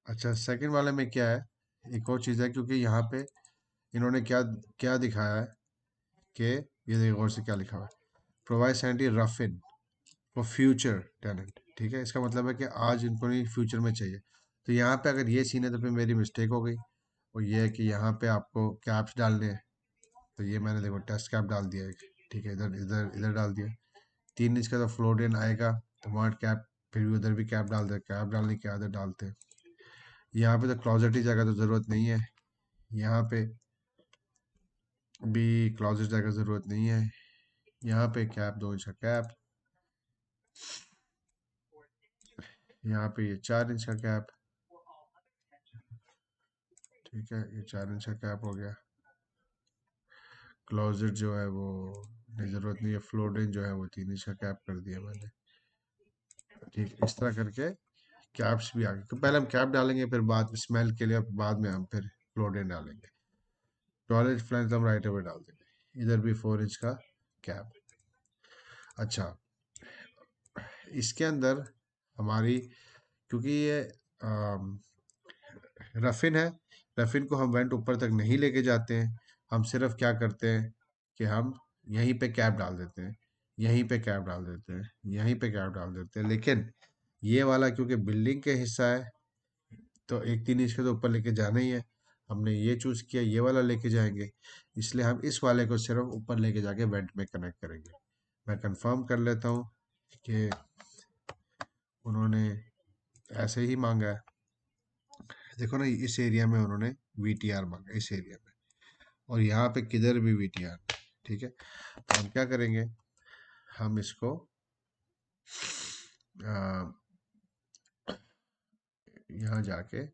अच्छा, सेकंड वाले में क्या है, एक और चीज़ है, क्योंकि यहाँ पे इन्होंने क्या क्या दिखाया है कि ये देखो गौर से क्या लिखा हुआ है, provide sanitary rough in for future tenant. ठीक है, इसका मतलब है कि आज इनको नहीं, फ्यूचर में चाहिए। तो यहाँ पे अगर ये सीन है तो फिर मेरी मिस्टेक हो गई, और ये है कि यहाँ पे आपको कैप्स डालने हैं। तो ये मैंने देखो टेस्ट कैप डाल दिया एक, ठीक है, इधर इधर इधर डाल दिया। 3 इंच का तो फ्लोट इन आएगा, तो वहाँ कैप, फिर भी उधर भी कैप डाल दे, कैप डालने की आदत डालते हैं। यहाँ पे तो क्लॉजेट ही जगह तो ज़रूरत नहीं है, यहाँ पे भी क्लॉजेट जगह ज़रूरत नहीं है। यहाँ पे कैप, 2 इंच का कैप, यहाँ पे ये 4 इंच का कैप। ठीक है, ये 4 इंच का कैप हो गया। क्लॉजेट जो है वो नहीं, ज़रूरत नहीं है। फ्लोटिंग जो है वो 3 इंच का कैप कर दिया मैंने। ठीक, इस तरह करके कैप्स भी आ गए। तो पहले हम कैप डालेंगे, फिर बाद में स्मेल के लिए, और बाद में हम फिर फ्लोटिंग डालेंगे। टॉयलेट फ्लैंस हम राइट अवे डाल देंगे। इधर भी 4 इंच का कैप। अच्छा, इसके अंदर हमारी, क्योंकि ये रफिन है, रफिन को हम वेंट ऊपर तक नहीं लेके जाते हैं। हम सिर्फ क्या करते हैं कि हम यहीं पे कैप डाल देते हैं, यहीं पे कैप डाल देते हैं, यहीं पे कैप डाल देते हैं। लेकिन ये वाला क्योंकि बिल्डिंग के हिस्सा है, तो एक 3 इंच के तो ऊपर लेके जाना ही है। हमने ये चूज किया, ये वाला लेके जाएंगे, इसलिए हम इस वाले को सिर्फ ऊपर लेके जाके वेंट में कनेक्ट करेंगे। मैं कंफर्म कर लेता हूँ कि उन्होंने ऐसे ही मांगा है। देखो ना, इस एरिया में उन्होंने वीटीआर मांगा, इस एरिया में, और यहाँ पे किधर भी वीटीआर। ठीक है, तो हम क्या करेंगे, हम इसको यहाँ जाके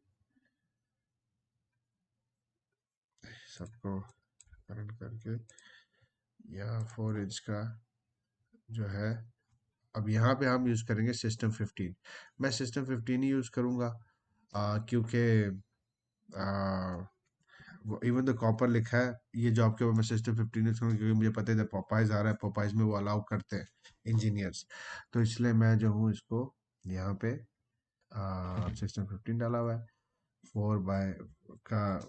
सबको करंट करके, यहाँ 4 इंच का जो है, अब यहाँ पे हम यूज़ करेंगे सिस्टम 15। मैं सिस्टम 15 ही यूज़ करूँगा, क्योंकि इवन तो कॉपर लिखा है, ये जॉब के ऊपर मैं सिस्टम 15 यूज़ करूँगा, क्योंकि मुझे पता है पॉपाइज आ रहा है, पॉपाइज में वो अलाउ करते हैं इंजीनियर्स। तो इसलिए मैं जो हूँ इसको यहाँ पे सिस्टम 15 डाला हुआ है। 4 बाय का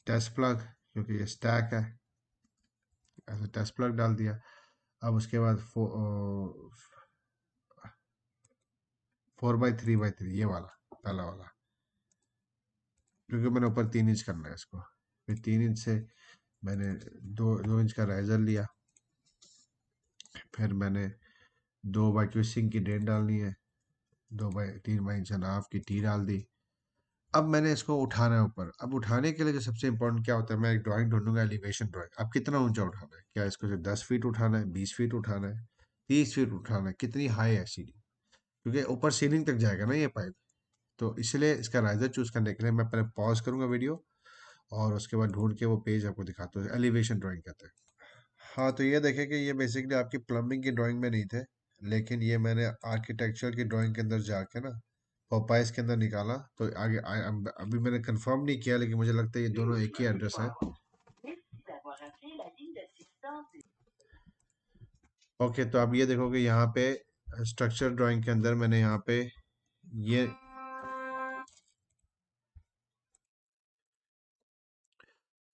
टेस्ट प्लग, क्योंकि ये स्टैक है, ऐसे टेस्ट प्लग डाल दिया। अब उसके बाद 4x3x3, ये वाला पहला वाला, क्योंकि मैंने ऊपर 3 इंच करना है इसको। फिर 3 इंच से मैंने 2 इंच का राइजर लिया। फिर मैंने 2 बाई क्यूसिंग की ड्रेन डालनी है, 3 बाई 3 बाई 1.5 की टी डाल दी। अब मैंने इसको उठाना है ऊपर। अब उठाने के लिए जो सबसे इंपॉर्टेंट क्या होता है, मैं एक ड्राइंग ढूंढूंगा, एलिवेशन ड्राइंग। अब कितना ऊंचा उठाना है, क्या इसको सिर्फ 10 फीट उठाना है, 20 फीट उठाना है, 30 फीट उठाना है, कितनी हाई है सीढ़ी, क्योंकि ऊपर सीलिंग तक जाएगा ना ये पाइप। तो इसलिए इसका राइजर चूज करने के लिए मैं पहले पॉज करूंगा वीडियो, और उसके बाद ढूंढ के वो पेज आपको दिखाता हूँ, एलिवेशन ड्राइंग कहते हैं। हाँ, तो ये देखें कि ये बेसिकली आपकी प्लम्बिंग की ड्राइंग में नहीं थे, लेकिन ये मैंने आर्किटेक्चर की ड्राइंग के अंदर जाके ना पॉपाइज के अंदर निकाला। तो आगे अभी मैंने कंफर्म नहीं किया, लेकिन मुझे लगता है ये दोनों एक ही एड्रेस है। ओके, तो अब ये देखो कि यहाँ पे स्ट्रक्चर ड्राइंग के अंदर मैंने यहाँ पे ये,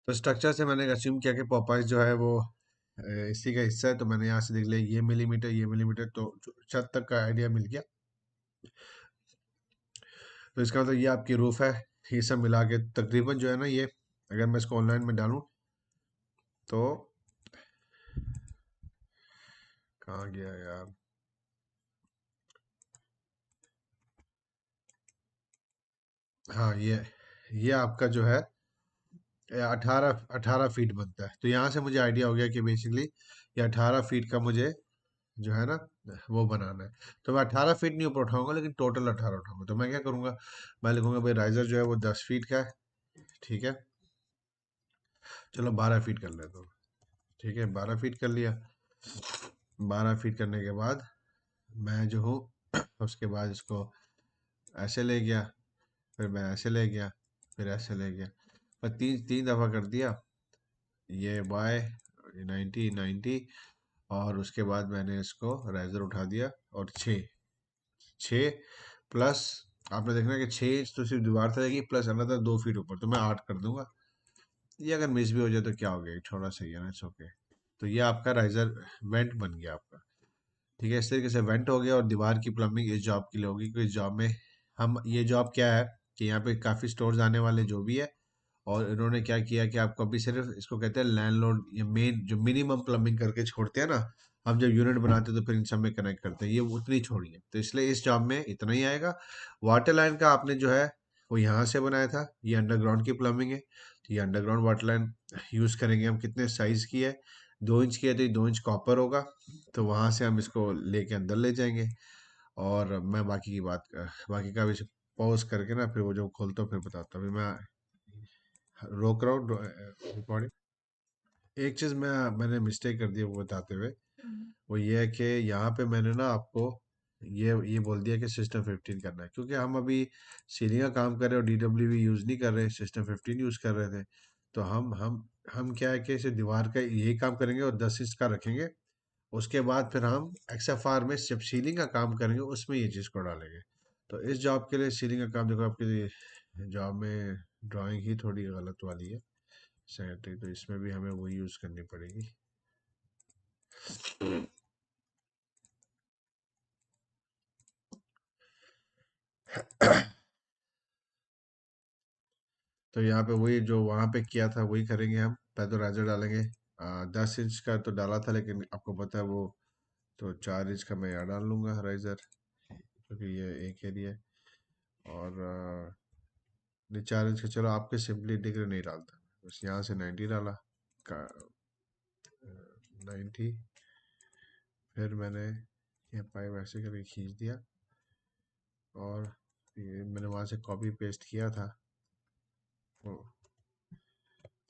तो स्ट्रक्चर से मैंने अस्यूम किया कि पॉपाइज जो है वो इसी का हिस्सा है। तो मैंने यहाँ से देख लिया ये मिलीमीटर, ये मिलीमीटर, तो छत तक का आइडिया मिल गया। तो इसका मतलब ये आपकी रूफ है। ये सब मिला के तकरीबन जो है ना, ये अगर मैं इसको ऑनलाइन में डालूं तो, कहाँ गया यार, हाँ, ये आपका जो है 18 फीट बनता है। तो यहाँ से मुझे आइडिया हो गया कि बेसिकली ये 18 फीट का मुझे जो है ना वो बनाना है। तो मैं 18 फीट नहीं ऊपर उठाऊंगा, लेकिन टोटल 18 उठाऊंगा। तो मैं क्या करूंगा, मैं लिखूंगा भाई राइजर जो है वो 10 फीट का है। ठीक है, चलो 12 फीट कर लेता हूँ। ठीक है, 12 फीट कर लिया। 12 फीट करने के बाद मैं जो हूँ उसके बाद इसको ऐसे ले गया, फिर मैं ऐसे ले गया, फिर ऐसे ले गया, पर तीन तीन दफ़ा कर दिया। ये बाय 90 90, और उसके बाद मैंने इसको राइजर उठा दिया, और 6 6 प्लस आपने देखना कि 6 इंच तो सिर्फ दीवार रहेगी, प्लस अनदर 2 फीट ऊपर, तो मैं 8 कर दूंगा। ये अगर मिस भी हो जाए तो क्या हो गया, छोड़ा सही है ना, इट्स ओके। तो ये आपका राइजर वेंट बन गया आपका। ठीक है, इस तरीके से वेंट हो गया। और दीवार की प्लम्बिंग इस जॉब के लिए होगी, क्योंकि इस जॉब में हम, ये जॉब क्या है कि यहाँ पे काफ़ी स्टोर्स आने वाले जो भी है, और इन्होंने क्या किया कि आपको अभी सिर्फ इसको कहते हैं लैंडलॉर्ड, ये मेन जो मिनिमम प्लम्बिंग करके छोड़ते हैं ना, हम जब यूनिट बनाते हैं तो फिर इन सब में कनेक्ट करते हैं, ये उतनी छोड़ी है, तो इसलिए इस जॉब में इतना ही आएगा। वाटर लाइन का आपने जो है वो यहाँ से बनाया था, ये अंडरग्राउंड की प्लम्बिंग है, तो ये अंडरग्राउंड वाटर लाइन यूज़ करेंगे हम। कितने साइज़ की है, 2 इंच की है, तो ये 2 इंच कॉपर होगा, तो वहाँ से हम इसको लेके अंदर ले जाएंगे। और मैं बाकी की बात बाकी का भी पॉज करके ना, फिर वो जो खोलता हूँ फिर बताता हूँ। अभी मैं रोक रहा हूँ रिकॉर्डिंग। एक चीज़ मैंने मिस्टेक कर दी है वो बताते हुए, वो ये है कि यहाँ पे मैंने ना आपको ये बोल दिया कि सिस्टम 15 करना है, क्योंकि हम अभी सीलिंग का काम कर रहे हैं और DWV यूज़ नहीं कर रहे, सिस्टम 15 यूज़ कर रहे थे। तो हम क्या है कि इसे दीवार का यही काम करेंगे और 10 इंच का रखेंगे। उसके बाद फिर हम XFR में जब सीलिंग का काम करेंगे उसमें ये चीज़ को डालेंगे। तो इस जॉब के लिए सीलिंग का काम देखो, आपकी जॉब में ड्राइंग ही थोड़ी गलत वाली है, सैनिटरी, तो इसमें भी हमें वही यूज़ करनी पड़ेगी। तो यहाँ पे वही जो वहाँ पे किया था वही करेंगे हम। पहले तो राइजर डालेंगे। 10 इंच का तो डाला था, लेकिन आपको पता है वो, तो 4 इंच का मैं यहाँ डाल लूँगा राइजर, क्योंकि ये एक एरिया है। और नहीं, 4 इंच का चलो आपके सिंपली डिग्री नहीं डालता, बस यहाँ से 90 डाला का 90। फिर मैंने ये पाइप ऐसे करके खींच दिया, और ये मैंने वहाँ से कॉपी पेस्ट किया था,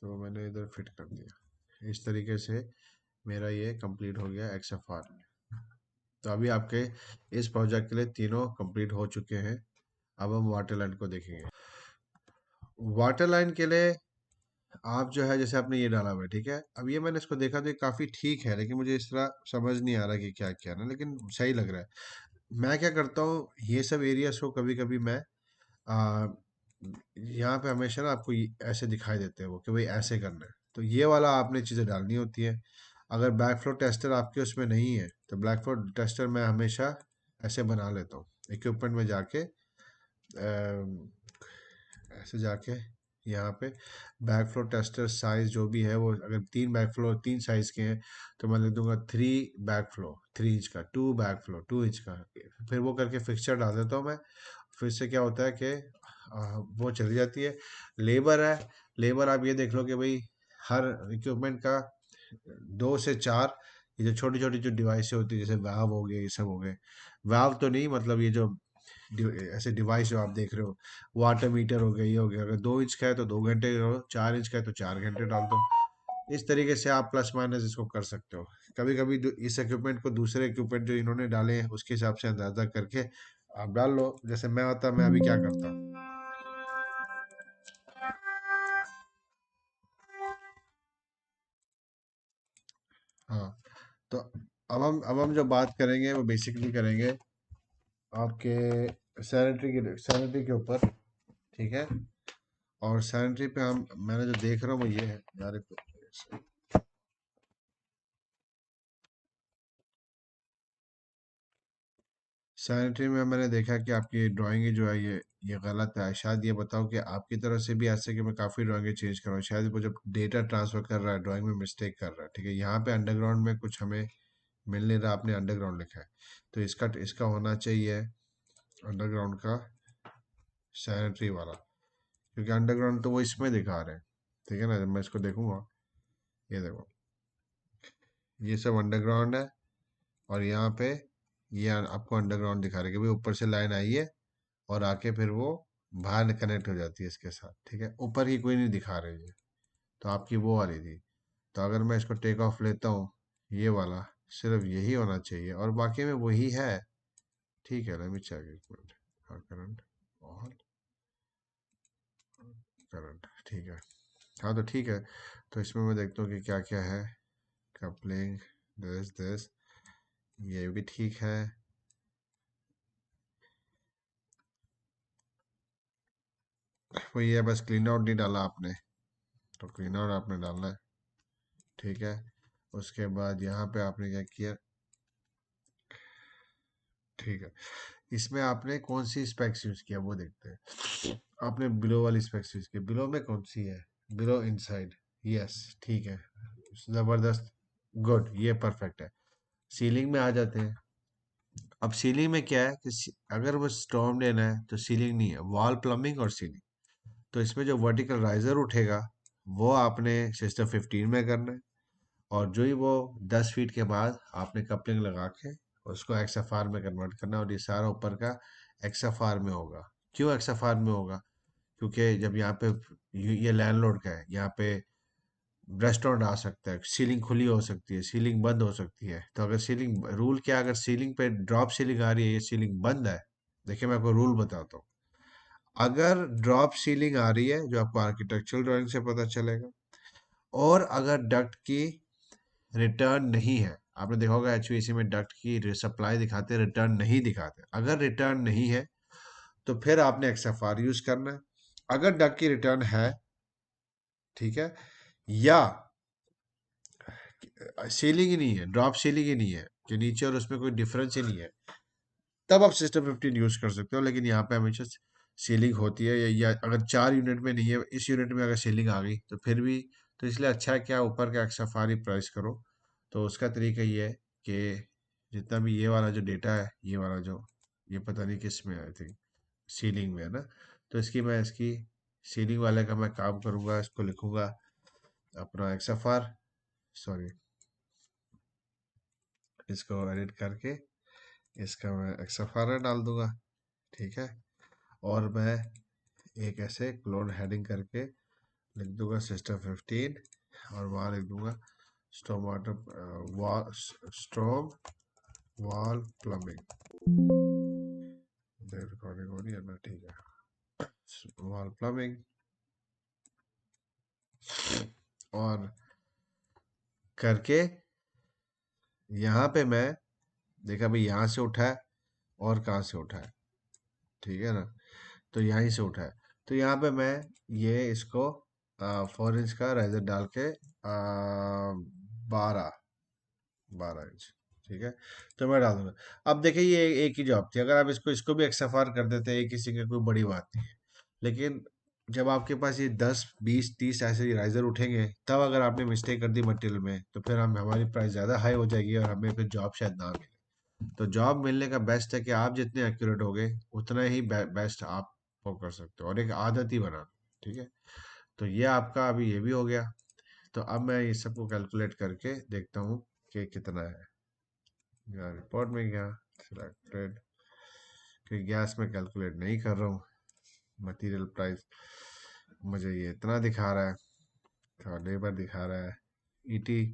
तो मैंने इधर फिट कर दिया। इस तरीके से मेरा ये कंप्लीट हो गया XFR। तो अभी आपके इस प्रोजेक्ट के लिए तीनों कंप्लीट हो चुके हैं। अब हम वाटर लाइन को देखेंगे। वाटर लाइन के लिए आप जो है, जैसे आपने ये डाला हुआ है, ठीक है, अब ये मैंने इसको देखा तो ये काफ़ी ठीक है, लेकिन मुझे इस तरह समझ नहीं आ रहा कि क्या क्या ना, लेकिन सही लग रहा है। मैं क्या करता हूँ, ये सब एरियाज को कभी कभी मैं आ, यहाँ पे हमेशा ना आपको ऐसे दिखाई देते हैं वो, कि भाई ऐसे करना है, तो ये वाला आपने चीज़ें डालनी होती है। अगर बैक फ्लो टेस्टर आपके उसमें नहीं है, तो बैक फ्लो टेस्टर मैं हमेशा ऐसे बना लेता हूँ। इक्विपमेंट में जाके ऐसे जाके यहाँ पे बैक फ्लो टेस्टर साइज जो भी है वो, अगर 3 साइज के हैं, तो मैं लिख दूंगा 3 बैक फ्लो 3 इंच का, 2 बैक फ्लो 2 इंच का। फिर वो करके फिक्सचर डाल देता हूँ मैं। फिर से क्या होता है कि वो चली जाती है। लेबर है, लेबर आप ये देख लो कि भाई हर इक्विपमेंट का 2 से 4, ये जो छोटी छोटी जो डिवाइसें होती है, जैसे वाव हो गए, ये सब हो गए, वाव तो नहीं, मतलब ये जो ऐसे डिवाइस जो आप देख रहे हो, वाटर मीटर हो गया, ये हो गया, अगर 2 इंच का है तो 2 घंटे करो, 4 इंच का है तो 4 घंटे डाल दो। इस तरीके से आप प्लस माइनस इसको कर सकते हो। कभी कभी इस इक्विपमेंट को दूसरे इक्विपमेंट जो इन्होंने डाले हैं उसके हिसाब से अंदाजा करके आप डाल लो। जैसे मैं होता, मैं अभी क्या करता। हाँ, तो अब हम जो बात करेंगे वो बेसिकली करेंगे आपके सैनिटरी के ऊपर, ठीक है। और सैनिटरी पे हम, मैंने जो देख रहा हूँ वो ये है यार, सैनिटरी में मैंने देखा कि आपकी ड्राइंग जो है ये गलत है। शायद ये बताओ कि आपकी तरफ से भी ऐसे, कि मैं काफ़ी ड्राइंगें चेंज कर रहा हूँ, शायद वो जब डेटा ट्रांसफर कर रहा है ड्राइंग में मिस्टेक कर रहा है, ठीक है। यहाँ पे अंडरग्राउंड में कुछ हमें मिल नहीं रहा, आपने अंडरग्राउंड लिखा है, तो इसका इसका होना चाहिए अंडरग्राउंड का सैनिटरी वाला, क्योंकि अंडरग्राउंड तो वो इसमें दिखा रहे हैं, ठीक है ना। जब मैं इसको देखूंगा, ये देखो, ये सब अंडरग्राउंड है, और यहाँ पे ये आपको अंडरग्राउंड दिखा रहे हैं कि भाई ऊपर से लाइन आई है और आके फिर वो बाहर कनेक्ट हो जाती है इसके साथ, ठीक है। ऊपर की कोई नहीं दिखा रही है, तो आपकी वो वाली थी। तो अगर मैं इसको टेक ऑफ लेता हूँ, ये वाला सिर्फ यही होना चाहिए, और बाकी में वही है, ठीक है। लेट मी चेक एक मिनट। हाँ, करंट और करंट, ठीक है। हाँ, तो ठीक है। तो इसमें मैं देखता हूँ कि क्या क्या है। कपलिंग, दिस ये भी ठीक है। वो ये बस क्लीन आउट नहीं डाला आपने, तो क्लीन आउट आपने डालना है, ठीक है। उसके बाद यहाँ पे आपने क्या किया, ठीक है। इसमें आपने कौन सी स्पेक्स यूज किया वो देखते हैं। आपने बिलो वाली स्पेक्स यूज की, बिलो में कौन सी है, बिलो इनसाइड, यस, ठीक है, जबरदस्त, गुड, ये परफेक्ट है। सीलिंग में आ जाते हैं। अब सीलिंग में क्या है कि अगर वो स्टॉर्म लेना है तो सीलिंग नहीं है, वॉल प्लम्बिंग और सीलिंग। तो इसमें जो वर्टिकल राइजर उठेगा वो आपने सिस्टम 15 में करना है, और जो ही वो 10 फीट के बाद आपने कपलिंग लगा के उसको एक्सएफआर में कन्वर्ट करना है, और ये सारा ऊपर का एक्सएफआर में होगा। क्यों एक्सएफआर में होगा, क्योंकि जब यहाँ पे ये लैंडलॉर्ड का है, यहाँ पे रेस्टोरेंट आ सकता है, सीलिंग खुली हो सकती है, सीलिंग बंद हो सकती है। तो अगर सीलिंग रूल क्या, अगर सीलिंग पे ड्रॉप सीलिंग आ रही है, ये सीलिंग बंद है, देखिए मैं आपको रूल बताता हूँ। अगर ड्रॉप सीलिंग आ रही है, जो आपको आर्किटेक्चरल ड्राइंग से पता चलेगा, और अगर डक्ट की रिटर्न नहीं है, आपने देखा होगा एचवीएसी में डक्ट की सप्लाई दिखाते, रिटर्न नहीं दिखाते, अगर रिटर्न नहीं है तो फिर आपने एक्सएफआर यूज करना है। अगर डक्ट की रिटर्न है, ठीक है, या सीलिंग ही नहीं है, ड्रॉप सीलिंग ही नहीं है कि नीचे और उसमें कोई डिफरेंस ही नहीं है, तब आप सिस्टम 15 यूज कर सकते हो। लेकिन यहाँ पे हमेशा सीलिंग होती है, या अगर 4 यूनिट में नहीं है, इस यूनिट में अगर सीलिंग आ गई तो फिर भी, तो इसलिए अच्छा है क्या ऊपर का एक्सएफआर ही प्राइस करो। तो उसका तरीका ये है कि जितना भी ये वाला जो डेटा है, ये वाला जो, ये पता नहीं किस में, आई थिंक सीलिंग में है ना, तो इसकी सीलिंग वाले का मैं काम करूंगा, इसको लिखूंगा अपना एक्सएफआर, सॉरी, इसको एडिट करके इसका मैं एक्सएफआर डाल दूंगा, ठीक है। और मैं एक ऐसे क्लोन हेडिंग करके लिख दूंगा सिस्टम 15, और वहाँ लिख दूंगा storm water wall, storm wall plumbing, recording हो रही है ना, ठीक है, वॉल प्लम्बिंग। और करके यहाँ पे मैं देखा भाई यहाँ से उठा है और कहाँ से उठा है, ठीक है ना, तो यहीं से उठा है। तो यहाँ पे मैं ये इसको 4 इंच का राइजर डाल के 12 इंच, ठीक है, तो मैं डाल दूंगा। अब देखिए ये एक ही जॉब थी, अगर आप इसको भी एक्सएफआर कर देते एक किसी की कोई बड़ी बात नहीं है। लेकिन जब आपके पास ये 10 20 30 ऐसे राइजर उठेंगे, तब अगर आपने मिस्टेक कर दी मटेरियल में, तो फिर हम हमारी प्राइस ज़्यादा हाई हो जाएगी और हमें फिर जॉब शायद ना मिले। तो जॉब मिलने का बेस्ट है कि आप जितने एक्यूरेट होगे उतना ही बेस्ट आप वो कर सकते हो, और एक आदत ही बना, ठीक है। तो ये आपका अभी ये भी हो गया। तो अब मैं ये सबको कैलकुलेट करके देखता हूँ कि कितना है। यहाँ रिपोर्ट में गया, सिलेक्टेड, कि गैस में कैलकुलेट नहीं कर रहा हूँ, मटेरियल प्राइस मुझे ये इतना दिखा रहा है, और लेबर दिखा रहा है ईटी,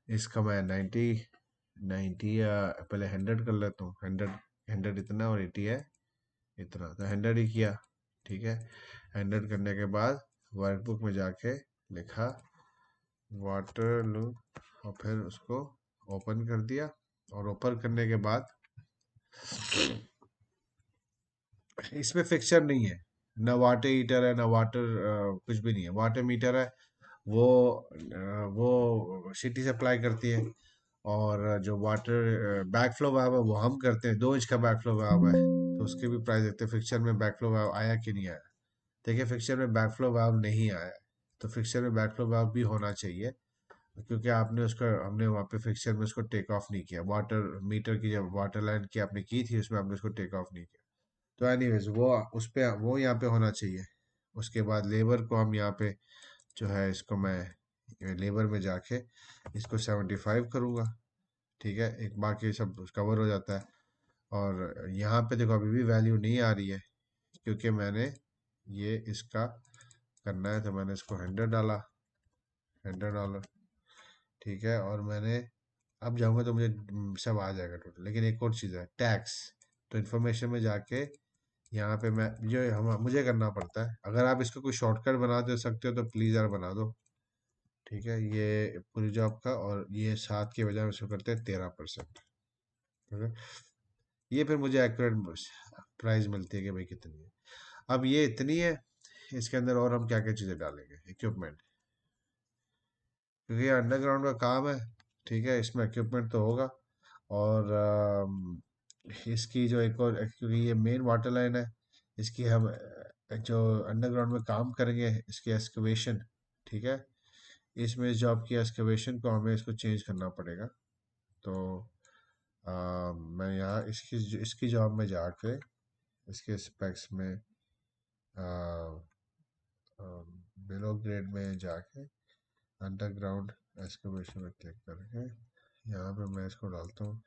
इसका मैं 90 या पहले 100 कर लेता हूँ, 100 इतना और 80 है इतना, तो 100 ही किया, ठीक है। 100 करने के बाद वर्कबुक में जाके लिखा वाटर लूप, और फिर उसको ओपन कर दिया, और ओपन करने के बाद इसमें फिक्सचर नहीं है, ना वाटर हीटर है, ना वाटर कुछ भी नहीं है। वाटर मीटर है, वो वो सिटी सप्लाई करती है, और जो वाटर बैक फ्लो वाल्व है वो हम करते हैं, 2 इंच का बैक फ्लो वाल्व है, तो उसके भी प्राइस देखते हैं फिक्सचर में बैक फ्लो वाल्व आया कि नहीं आया। देखिए फिक्सचर में बैक फ्लो वाल्व नहीं आया, तो फिक्सचर में बैक फ्लो वाल्व भी होना चाहिए, क्योंकि आपने उसका, हमने वहाँ पे फिक्सचर में उसको टेक ऑफ नहीं किया, वाटर मीटर की जब वाटर लाइन की आपने की थी उसमें आपने उसको टेक ऑफ नहीं किया। तो एनीवेज वो उस पे वो यहाँ पे होना चाहिए। उसके बाद लेबर को हम यहाँ पे जो है, इसको मैं लेबर में जाके इसको 75 करूँगा, ठीक है, एक बाकी सब कवर हो जाता है। और यहाँ पे देखो अभी भी वैल्यू नहीं आ रही है, क्योंकि मैंने ये इसका करना है, तो मैंने इसको 100 डाला, $100, ठीक है। और मैंने अब जाऊँगा तो मुझे सब आ जाएगा टोटल। लेकिन एक और चीज़ है, टैक्स। तो इन्फॉर्मेशन में जाके यहाँ पे मैं जो हम मुझे करना पड़ता है, अगर आप इसको कोई शॉर्टकट बना दे सकते हो तो प्लीज़ यार बना दो, ठीक है। ये पूरी जॉब का, और ये 7 के बजाय उसको करते हैं 13%, ठीक है। ये फिर मुझे एक्यूरेट प्राइस मिलती है कि भाई कितनी है। अब ये इतनी है, इसके अंदर और हम क्या क्या चीज़ें डालेंगे, इक्विपमेंट, क्योंकि ये अंडरग्राउंड का काम है। ठीक है, इसमें इक्विपमेंट तो होगा। और इसकी जो एक और, क्योंकि ये मेन वाटर लाइन है, इसकी हम जो अंडरग्राउंड में काम करेंगे इसकी एक्सकवेशन। ठीक है, इसमें इस जॉब की एक्सकवेशन को हमें इसको चेंज करना पड़ेगा। तो मैं यहाँ इसकी इसकी जॉब में जाके इसके स्पेक्स में बिलो ग्रेड में जाके अंडरग्राउंड एक्सकवेशन में क्लिक करके यहाँ पे मैं इसको डालता हूँ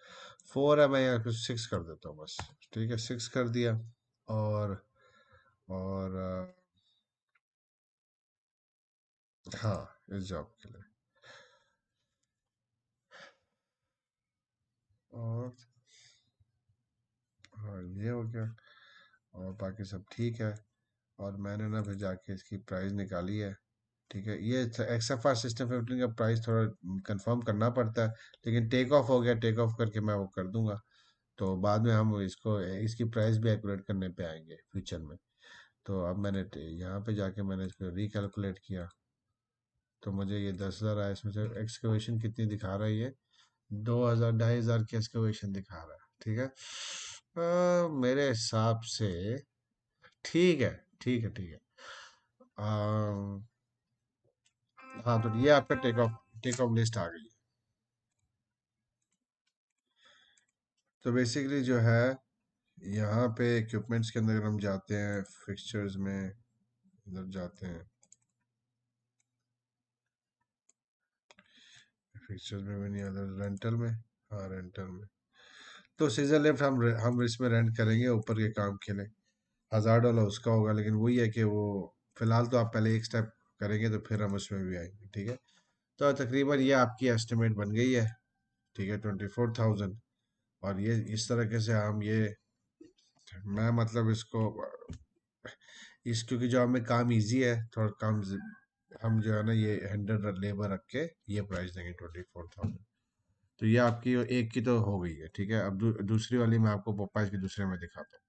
4 है, मैं यहाँ पे 6 कर देता हूँ बस। ठीक है, 6 कर दिया। और और हाँ, इस जॉब के लिए। और हाँ, ये हो गया। और बाकी सब ठीक है। और मैंने ना फिर जाके इसकी प्राइस निकाली है। ठीक है, ये एक्सएफआर सिस्टम 15 का प्राइस थोड़ा कंफर्म करना पड़ता है, लेकिन टेक ऑफ हो गया, टेक ऑफ करके मैं वो कर दूंगा। तो बाद में हम इसको इसकी प्राइस भी एक्यूरेट करने पे आएंगे फ्यूचर में। तो अब मैंने यहाँ पे जाके मैंने इसको रिकैलकुलेट किया, तो मुझे ये 10,000 आया। इसमें से एक्सकवेशन कितनी दिखा रहा है ये, 2,000 2,500 की एक्सकवेशन दिखा रहा है। ठीक है, मेरे हिसाब से ठीक है, ठीक है, ठीक है। अम, हाँ, तो ये आपका टेक ऑफ लिस्ट आ गई। तो बेसिकली जो है, यहाँ पे इक्विपमेंट्स के अंदर अगर हम जाते हैं, फिक्सचर्स में इधर जाते हैं, फिक्सचर्स में भी नहीं आता, रेंटल में। हाँ, रेंटल में। तो सीजर लिफ्ट हम इसमें रेंट करेंगे ऊपर के काम के लिए, $1,000 उसका होगा। लेकिन वही है कि वो फिलहाल तो आप पहले एक स्टेप करेंगे तो फिर हम उसमें भी आएंगे। ठीक है, तो तकरीबन ये आपकी एस्टिमेट बन गई है। ठीक है, 24,000। और ये इस तरीके से हम ये, मैं मतलब इसको इस, क्योंकि जो हमें काम इजी है, थोड़ा काम हम जो है ना ये 100 लेबर रख के ये प्राइस देंगे 24,000। तो ये आपकी एक की तो हो गई है। ठीक है, अब दूसरी वाली मैं आपको पप्पा की दूसरे में दिखाता हूँ।